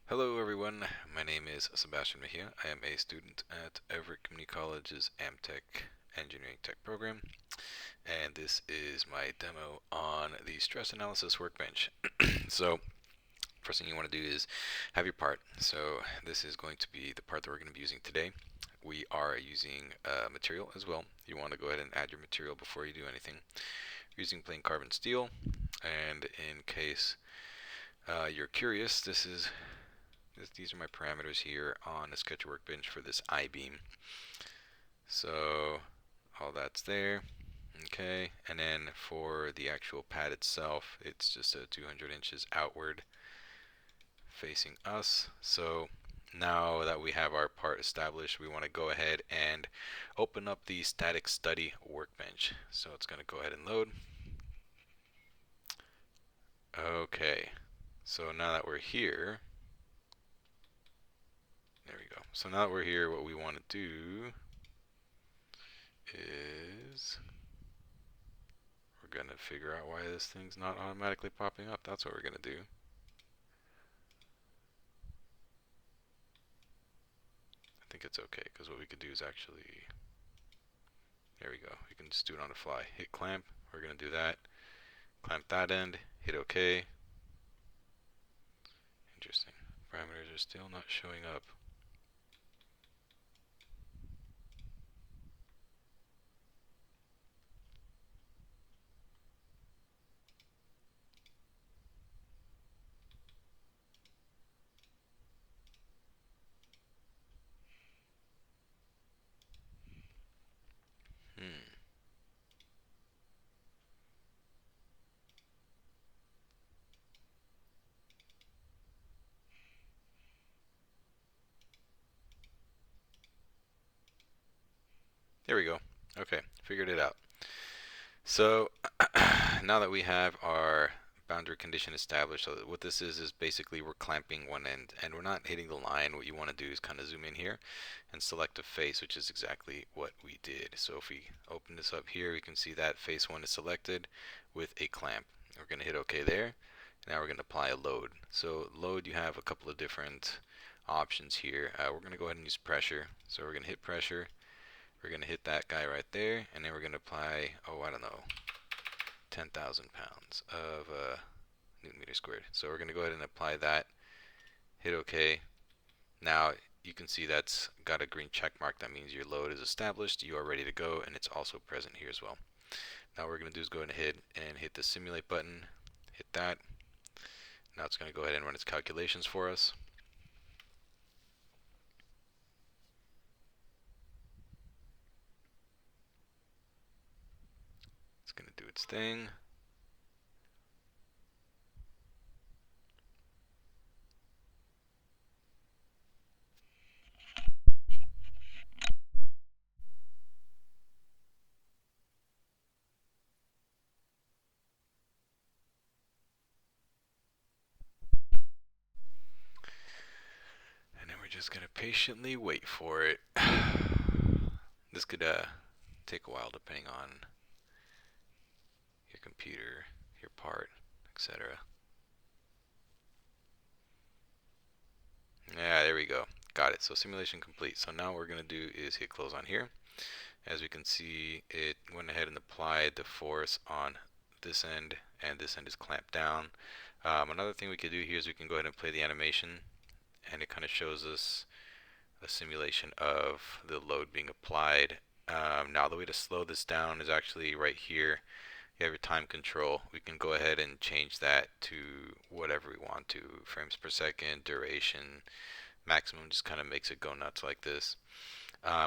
Hello everyone, my name is Sebastian Mejia. I am a student at Everett Community College's AmTech Engineering Tech program, and this is my demo on the stress analysis workbench. So, first thing you want to do is have your part. So, this is going to be the part that we're going to be using today. We are using material as well. You want to go ahead and add your material before you do anything. We're using plain carbon steel, and in case you're curious, these are my parameters here on the Catia workbench for this I-beam. So all that's there. Okay, and then for the actual pad itself, it's just a 200 inches outward facing us. So now that we have our part established, we want to go ahead and open up the static study workbench. So it's going to go ahead and load. Okay, so now that we're here, there we go. So now that we're here, what we want to do is we're going to figure out why this thing's not automatically popping up. That's what we're going to do. I think it's okay, because what we could do is actually, there we go. We can just do it on the fly. Hit clamp. We're going to do that. Clamp that end. Hit OK. Interesting. Parameters are still not showing up. Hmm. There we go. Okay, figured it out. So now that we have our boundary condition established, so what this is basically we're clamping one end and we're not hitting the line. What you want to do is kind of zoom in here and select a face, which is exactly what we did. So if we open this up here, we can see that face one is selected with a clamp. We're going to hit OK there. Now we're going to apply a load. So load, you have a couple of different options here. We're going to go ahead and use pressure. So we're going to hit pressure. We're going to hit that guy right there, and then we're going to apply, oh, I don't know, 10,000 pounds of newton meter squared. So we're going to go ahead and apply that, hit OK. Now you can see that's got a green check mark. That means your load is established, you are ready to go, and it's also present here as well. Now what we're going to do is go ahead and hit the simulate button, hit that. Now it's going to go ahead and run its calculations for us. It's going to do its thing. And then we're just going to patiently wait for it. This could take a while depending on your computer, your part, etc. Yeah, there we go. Got it. So simulation complete. So now what we're going to do is hit close on here. As we can see, it went ahead and applied the force on this end, and this end is clamped down. Another thing we could do here is we can go ahead and play the animation, and it kind of shows us a simulation of the load being applied. Now the way to slow this down is actually right here. You have your time control. We can go ahead and change that to whatever we want to. Frames per second, duration, maximum, just kind of makes it go nuts like this.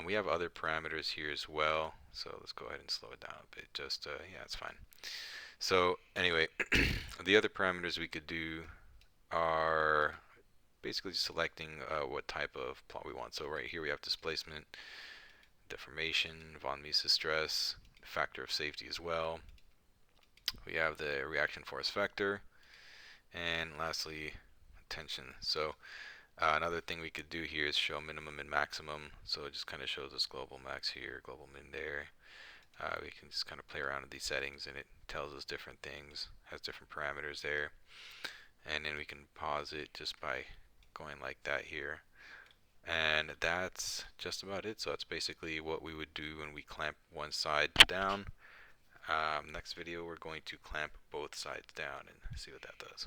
We have other parameters here as well. So let's go ahead and slow it down a bit. Just, yeah, it's fine. So anyway, the other parameters we could do are basically selecting what type of plot we want. So right here we have displacement, deformation, von Mises stress, factor of safety as well. We have the reaction force vector, and lastly tension. So another thing we could do here is show minimum and maximum. So it just kind of shows us global max here, global min there. We can just kind of play around with these settings, and it tells us different things, has different parameters there. And then we can pause it just by going like that here. And that's just about it. So that's basically what we would do when we clamp one side down. Next video we're going to clamp both sides down and see what that does.